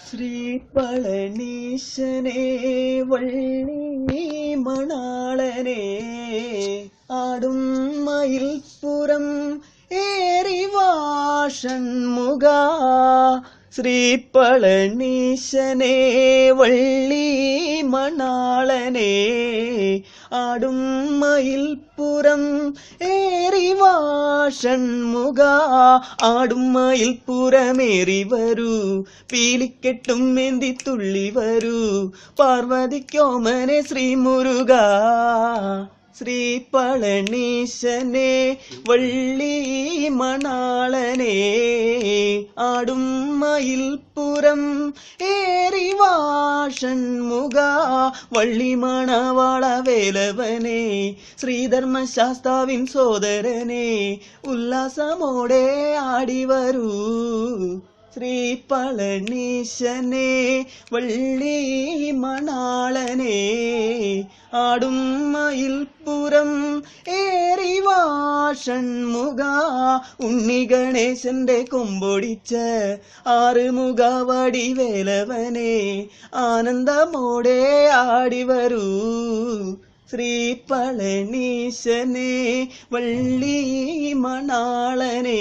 ശ്രീ പളനീശനെ വള്ളി മണാളനെ ആടും മയിൽപ്പുറം ഏറിവാഷൺമുഖ ശ്രീ പളനീശനെ വള്ളി മണാളനെ ആടും മയിൽപ്പുറം ഏറിവാഷൺമുഖ ആടും മയിൽപ്പുറമേറി വരൂ പീലിക്കെട്ടും മേന്തി തുള്ളി വരൂ പാർവതിക്കോമനെ ശ്രീ മുരുക ശ്രീ പളനീശനെ വള്ളി മണാളനെ ആടും മയിൽപ്പുറം ഏറിവാഷൺമുഖ വള്ളി മണവാള വേലവനെ ശ്രീധർമ്മശാസ്താവിൻ സോദരനെ ഉല്ലാസമോടെ ആടിവരൂ ശ്രീ പളനീശനെ വള്ളി മണാളനെ ആടും മയിൽപ്പുറം ഏറിവാഷൺമുഖ ഉണ്ണി ഗണേശന്റെ കൊമ്പൊടിച്ച ആറുമുഖ വടിവേലവനെ ആനന്ദമോടെ ആടിവരൂ ശ്രീ പളനീശനെ വള്ളി മണാളനെ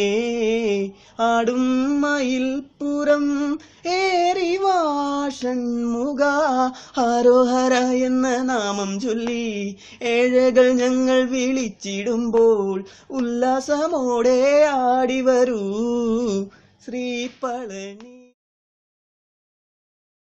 ആടും മയിൽപ്പുറം ഏറിവാഷൺമുഖ ഹരോഹര എന്ന നാമം ചൊല്ലി ഏഴകൾ ഞങ്ങൾ വിളിച്ചിടുമ്പോൾ ഉല്ലാസമോടെ ആടിവരൂ ശ്രീ പളനി